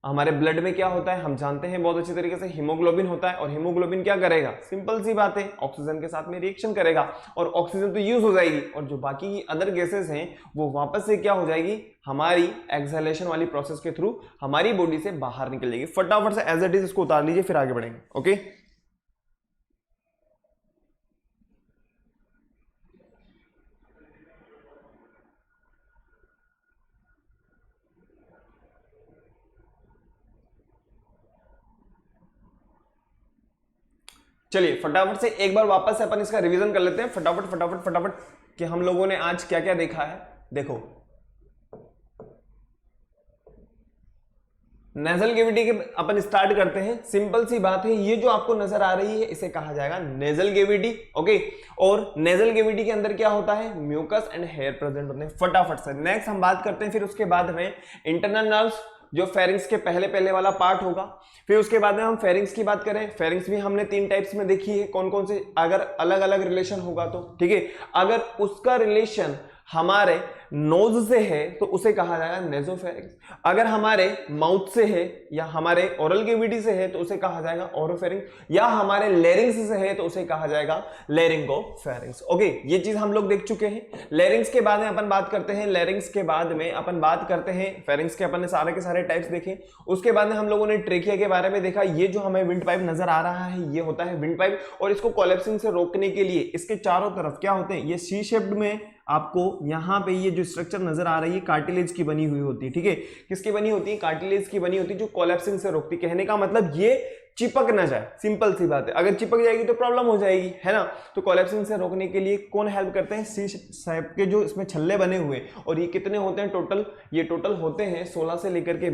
हमारे ब्लड में क्या होता है हम जानते हैं बहुत अच्छी तरीके से, हीमोग्लोबिन होता है, और हीमोग्लोबिन क्या करेगा? सिंपल सी बात है, ऑक्सीजन के साथ में रिएक्शन करेगा, और ऑक्सीजन तो यूज हो जाएगी, और जो बाकी की अदर गैसेस हैं वो वापस से क्या हो जाएगी? हमारी एक्सहेलेशन वाली प्रोसेस के थ्रू हमारी बॉडी से बाहर निकल जाएगी। फटाफट से एज इट इज इसको उतार लीजिए, फिर आगे बढ़ेंगे। ओके, चलिए फटाफट से एक बार वापस से अपन इसका रिवीजन कर लेते हैं, फटाफट फटाफट फटाफट, कि हम लोगों ने आज क्या क्या देखा है। देखो, नेजल कैविटी के अपन स्टार्ट करते हैं। सिंपल सी बात है, ये जो आपको नजर आ रही है इसे कहा जाएगा नेजल कैविटी। ओके, और नेजल कैविटी के अंदर क्या होता है? म्यूकस एंड हेयर प्रेजेंट होते हैं। फटाफट से नेक्स्ट हम बात करते हैं, फिर उसके बाद में इंटरनल नर्व्स, जो फेरिंग्स के पहले पहले वाला पार्ट होगा। फिर उसके बाद में हम फेरिंग्स की बात करें, फेरिंग्स भी हमने 3 टाइप्स में देखी है, कौन कौन से, अगर अलग अलग रिलेशन होगा तो, ठीक है। अगर उसका रिलेशन हमारे नोज से है तो उसे कहा जाएगा नेजोफेरिंग्स, अगर हमारे माउथ से है या हमारे ओरल कैविटी से है तो उसे कहा जाएगा ओरोफेरिंग्स, या हमारे लेरिंग्स से है तो उसे कहा जाएगा लेरिंगोफेरिंग्स। ओके, ये चीज हम लोग देख चुके हैं। लेरिंग्स के बाद में अपन बात करते हैं, लेरिंग्स के बाद में अपन बात करते हैं, फेरिंग्स के अपन ने सारे के सारे टाइप्स देखे। उसके बाद में हम लोगों ने ट्रेकिया के बारे में देखा। ये जो हमें विंड पाइप नजर आ रहा है ये होता है विंड पाइप, और इसको कोलैप्सिंग से रोकने के लिए इसके चारों तरफ क्या होते हैं, ये सी शेप्ड में आपको यहाँ पे ये जो स्ट्रक्चर नजर आ रही है कार्टिलेज की बनी हुई होती है, ठीक है। किसकी बनी होती है? कार्टिलेज की बनी होती है, जो कोलैप्सिंग से रोकती। कहने का मतलब ये चिपक ना जाए, सिंपल सी बात है। अगर चिपक जाएगी तो प्रॉब्लम हो जाएगी, है ना। तो कोलैप्सिंग से रोकने के लिए कौन हेल्प करते हैं? सी शेप के जो इसमें छल्ले बने हुए, और ये कितने होते हैं टोटल? ये टोटल होते हैं 16 से लेकर के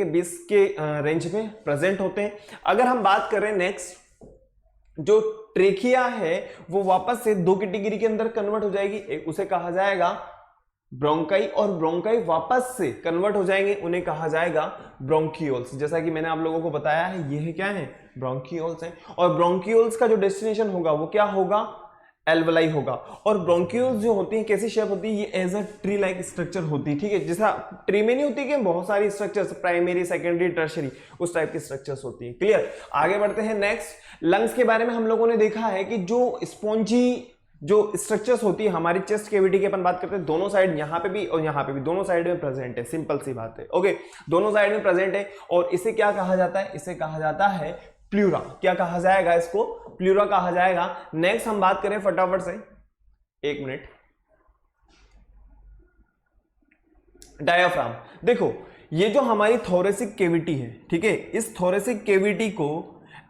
20 के रेंज में प्रेजेंट होते हैं। अगर हम बात करें नेक्स्ट, जो ट्रेकिया है वो वापस से 2 कैटेगरी के अंदर कन्वर्ट हो जाएगी। एक उसे कहा जाएगा ब्रोंकाई, और ब्रोंकाई वापस से कन्वर्ट हो जाएंगे, उन्हें कहा जाएगा ब्रोंकियोल्स। जैसा कि मैंने आप लोगों को बताया है, ये है क्या है? ब्रोंकियोल्स है। और ब्रोंकियोल्स का जो डेस्टिनेशन होगा वो क्या होगा? एल्वोलाई होगा। और ब्रोंकियोल्स जो होती है कैसी शेप होती है? ये as a tree like structure होती है, ठीक है। जैसा ट्री में नहीं होती कि बहुत सारी स्ट्रक्चर्स, प्राइमरी, सेकेंडरी, टर्शरी, उस टाइप की स्ट्रक्चर्स होती है। क्लियर? आगे बढ़ते हैं नेक्स्ट। लंग्स के बारे में हम लोगों ने देखा है कि जो स्पॉन्जी जो स्ट्रक्चर्स होती है हमारी चेस्ट कैविटी की अपन बात करते हैं, दोनों साइड, यहाँ पे भी और यहाँ पे भी, दोनों साइड में प्रेजेंट है। सिंपल सी बात है। ओके, दोनों साइड में प्रेजेंट है, और इसे क्या कहा जाता है? इसे कहा जाता है प्लूरा। क्या कहा जाएगा इसको? प्लूरा कहा जाएगा। नेक्स्ट हम बात करें फटाफट से, 1 मिनट, डायाफ्राम। देखो, ये जो हमारी थोरेसिक कैविटी है, ठीक है, इस थोरेसिक कैविटी को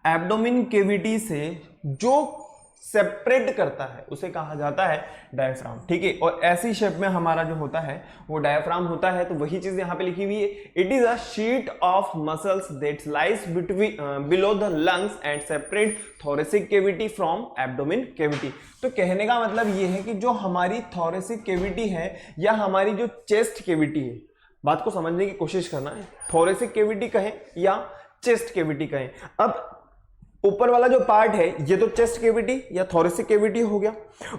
एब्डोमिन कैविटी से जो सेपरेट करता है उसे कहा जाता है डायफ्राम, ठीक है। और ऐसी शेप में हमारा जो होता है वो डायफ्राम होता है। तो वही चीज यहां पे लिखी हुई है, it is a sheet of muscles that lies between below the lungs and separate thoracic cavity from abdomen cavity. तो कहने का मतलब ये है कि जो हमारी थोरेसिक कैविटी है या हमारी जो चेस्ट कैविटी है, बात को समझने की कोशिश करना है, थोरेसिक कैविटी कहें या चेस्ट कैविटी कहें। अब ऊपर वाला जो पार्ट है ये तो चेस्ट कैविटी या थोरेसिक कैविटी हो गया,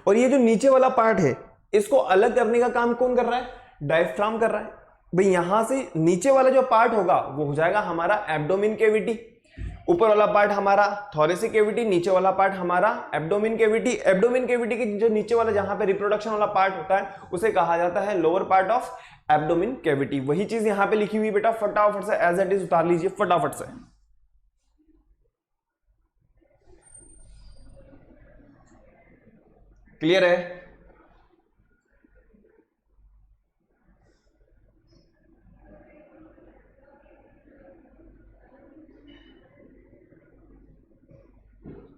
और ये जो नीचे वाला पार्ट है इसको अलग करने का काम कौन कर रहा है? डायफ्राम कर रहा है। भाई यहां से नीचे वाला जो पार्ट होगा वो हो जाएगा हमारा एब्डोमिन कैविटी, ऊपर वाला पार्ट हमारा थोरेसिक कैविटी, नीचे वाला पार्ट हमारा एब्डोमिन कैविटी। एब्डोमिन कैविटी की जो नीचे वाला जहां पे रिप्रोडक्शन वाला पार्ट होता है उसे कहा जाता है lower part of abdomen cavity. वही चीज यहां पे लिखी हुई बेटा, फटाफट से एज इट इज उतार लीजिए फटाफट से। क्लियर है?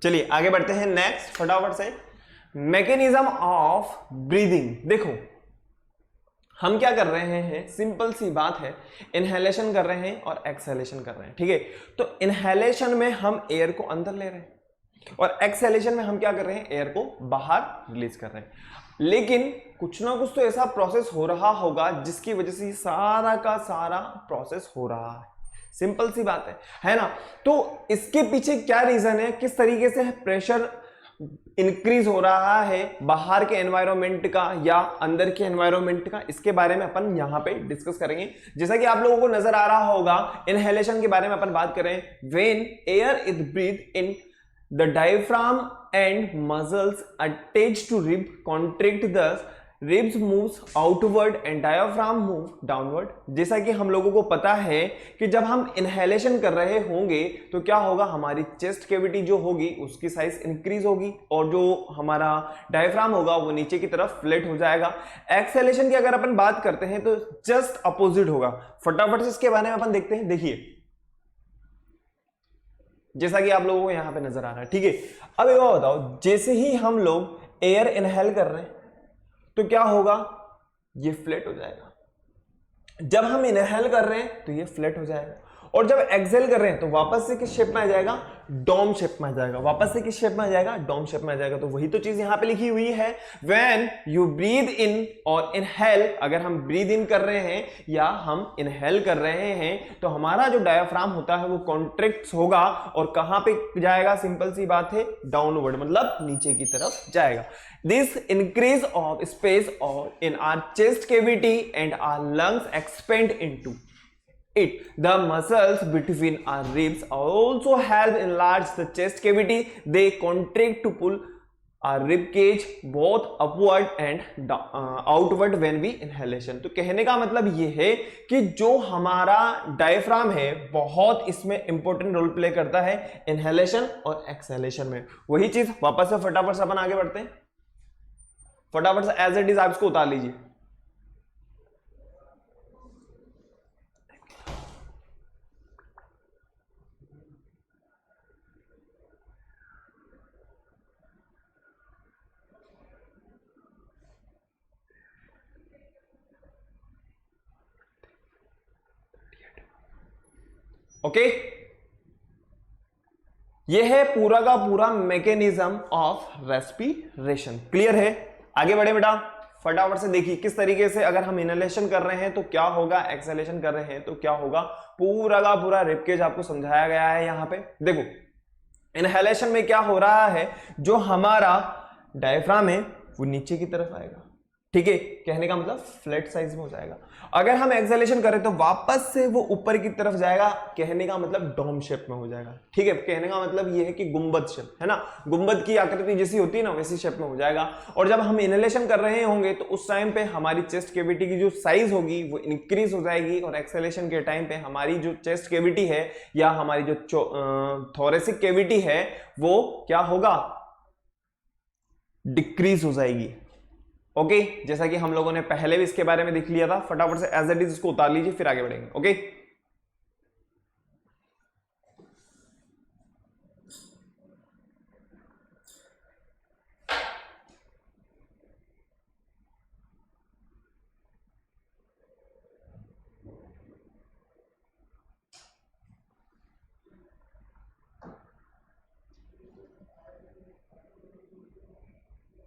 चलिए आगे बढ़ते हैं नेक्स्ट फटाफट से। Mechanism of breathing. देखो हम क्या कर रहे हैं, सिंपल सी बात है, इनहेलेशन कर रहे हैं और एक्सहेलेशन कर रहे हैं, ठीक है। तो इनहेलेशन में हम एयर को अंदर ले रहे हैं और एक्सहेलेशन में हम क्या कर रहे हैं, एयर को बाहर रिलीज कर रहे हैं। लेकिन कुछ ना कुछ तो ऐसा प्रोसेस हो रहा होगा जिसकी वजह से सारा का सारा प्रोसेस हो रहा है। सिंपल सी बात है ना। तो इसके पीछे क्या रीजन है, किस तरीके से प्रेशर इंक्रीज हो रहा है, बाहर के एनवायरनमेंट का या अंदर के एनवायरनमेंट का, इसके बारे में अपन यहां पे डिस्कस करेंगे। जैसा कि आप लोगों को नजर आ रहा होगा, इनहेलेशन के बारे में अपन बात करें, when air is breathe in the diaphragm and muscles attached to rib contract, the ribs moves outward and diaphragm move downward. जैसा कि हम लोगों को पता है कि जब हम इनहेलेशन कर रहे होंगे तो क्या होगा, हमारी चेस्ट कैविटी जो होगी उसकी साइज इंक्रीज होगी और जो हमारा डायफ्राम होगा वो नीचे की तरफ फ्लैट हो जाएगा। एक्सहेलेशन की अगर अपन बात करते हैं तो जस्ट अपोजिट होगा। फटाफट से इसके बारे में अपन देखते हैं। देखिए जैसा कि आप लोगों को यहां पे नजर आ रहा है, ठीक है। अब एक बात बताओ, जैसे ही हम लोग एयर इनहेल कर रहे हैं तो क्या होगा, ये फ्लैट हो जाएगा। जब हम इनहेल कर रहे हैं तो ये फ्लैट हो जाएगा और जब एक्सहेल कर रहे हैं तो वापस से किस शेप में आ जाएगा, डोम शेप में आ जाएगा। वापस से किस शेप में आ जाएगा, डोम शेप में आ जाएगा। तो वही तो चीज यहां पे लिखी हुई है, व्हेन यू ब्रीद इन और इनहेल। अगर हम ब्रीद इन कर रहे हैं या हम इनहेल कर रहे हैं तो हमारा जो डायफ्राम होता है वो कॉन्ट्रैक्ट होगा और कहां पे जाएगा, सिंपल सी बात है, डाउनवर्ड, मतलब नीचे की तरफ जाएगा। This increase of space or in our chest cavity and our lungs expand into it. The muscles between our ribs also help enlarge the chest cavity. They contract to pull our rib cage both upward and outward when we inhalation. तो कहने का मतलब ये है कि जो हमारा diaphragm है बहुत इसमें इंपॉर्टेंट रोल प्ले करता है इनहेलेशन और एक्सहेलेशन में। वही चीज वापस से फटाफट से अपन आगे बढ़ते हैं। फटाफट से एज इट इज आप इसको उतार लीजिए। ओके ये है पूरा का पूरा मैकेनिज्म ऑफ रेस्पिरेशन। क्लियर है? आगे बढ़े बेटा, फटाफट से देखिए किस तरीके से अगर हम इनहेलेशन कर रहे हैं तो क्या होगा, एक्सहेलेशन कर रहे हैं तो क्या होगा। पूरा का पूरा रिबकेज आपको समझाया गया है यहां पे। देखो इनहेलेशन में क्या हो रहा है, जो हमारा डायफ्राम है वो नीचे की तरफ आएगा, ठीक है। कहने का मतलब फ्लैट साइज में हो जाएगा। अगर हम एक्सहेलेशन करें तो वापस से वो ऊपर की तरफ जाएगा, कहने का मतलब डोम शेप में हो जाएगा, ठीक है। कहने का मतलब ये है कि गुंबद शेप, है ना, गुंबद की आकृति जैसी होती है ना वैसी शेप में हो जाएगा। और जब हम इनहेलेशन कर रहे होंगे तो उस टाइम पे हमारी चेस्ट कैविटी की जो साइज होगी वो इंक्रीज हो जाएगी और एक्सहेलेशन के टाइम पे हमारी जो चेस्ट कैविटी है या हमारी जो थोरेसिक कैविटी है वो क्या होगा, डिक्रीज हो जाएगी। ओके जैसा कि हम लोगों ने पहले भी इसके बारे में देख लिया था। फटाफट से एज इट इज इसको उतार लीजिए फिर आगे बढ़ेंगे। ओके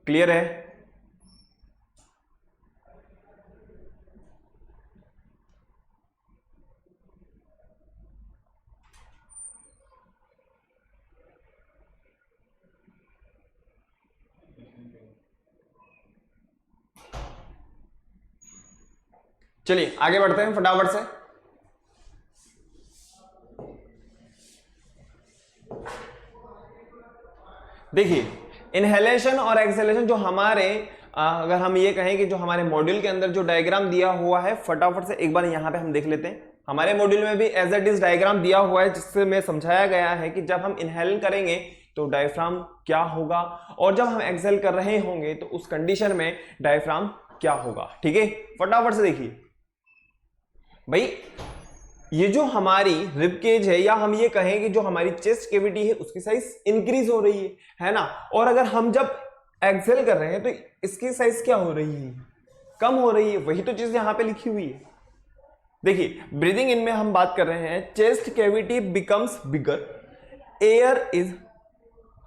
क्लियर है? चलिए आगे बढ़ते हैं फटाफट से। देखिए इनहेलेशन और एक्सहेलेशन जो हमारे अगर हम ये कहें कि जो हमारे मॉड्यूल के अंदर जो डायग्राम दिया हुआ है फटाफट से एक बार यहाँ पे हम देख लेते हैं। हमारे मॉड्यूल में भी एज इट इज डायग्राम दिया हुआ है जिससे में समझाया गया है कि जब हम इनहेल करेंगे तो डायफ्राम क्या होगा और जब हम एक्सहेल कर रहे होंगे तो उस कंडीशन में डायफ्राम क्या होगा। ठीक है, फटाफट से देखिए भाई, ये जो हमारी रिब केज है या हम ये कहें कि जो हमारी चेस्ट कैविटी है उसकी साइज इंक्रीज हो रही है ना, और अगर हम जब एक्सहेल कर रहे हैं तो इसकी साइज क्या हो रही है, कम हो रही है। वही तो चीज यहां पे लिखी हुई है। देखिए ब्रीदिंग इन में हम बात कर रहे हैं chest cavity becomes bigger, air is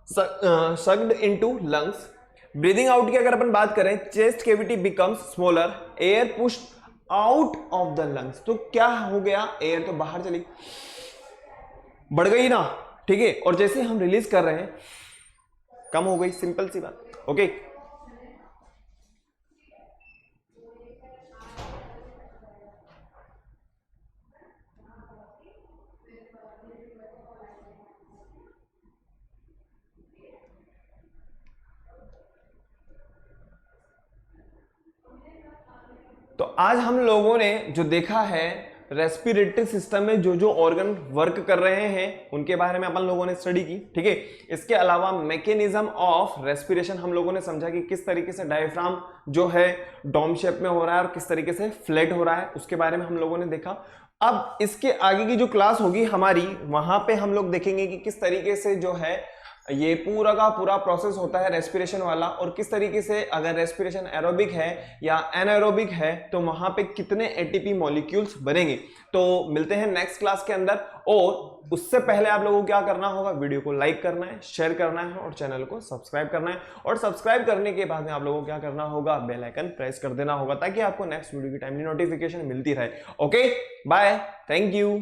sucked into lungs. Breathing out की अगर अपन बात करें chest cavity becomes smaller, air pushed out of the lungs. तो क्या हो गया, एयर तो बाहर चली बढ़ गई ना, ठीक है, और जैसे हम रिलीज कर रहे हैं कम हो गई, सिंपल सी बात। ओके तो आज हम लोगों ने जो देखा है रेस्पिरेटरी सिस्टम में जो जो ऑर्गन वर्क कर रहे हैं उनके बारे में अपन लोगों ने स्टडी की। ठीक है, इसके अलावा मैकेनिज्म ऑफ रेस्पिरेशन हम लोगों ने समझा कि किस तरीके से डायफ्राम जो है डोम शेप में हो रहा है और किस तरीके से फ्लैट हो रहा है, उसके बारे में हम लोगों ने देखा। अब इसके आगे की जो क्लास होगी हमारी, वहां पे हम लोग देखेंगे कि किस तरीके से जो है ये पूरा का पूरा प्रोसेस होता है रेस्पिरेशन वाला, और किस तरीके से अगर रेस्पिरेशन एरोबिक है या एनाएरोबिक है तो वहां पे कितने एटीपी मॉलिक्यूल्स बनेंगे। तो मिलते हैं नेक्स्ट क्लास के अंदर, और उससे पहले आप लोगों को क्या करना होगा, वीडियो को लाइक करना है, शेयर करना है और चैनल को सब्सक्राइब करना है। और सब्सक्राइब करने के बाद में आप लोगों को क्या करना होगा, बेल आइकन प्रेस कर देना होगा ताकि आपको नेक्स्ट वीडियो की टाइमली नोटिफिकेशन मिलती रहे। Okay bye, thank you.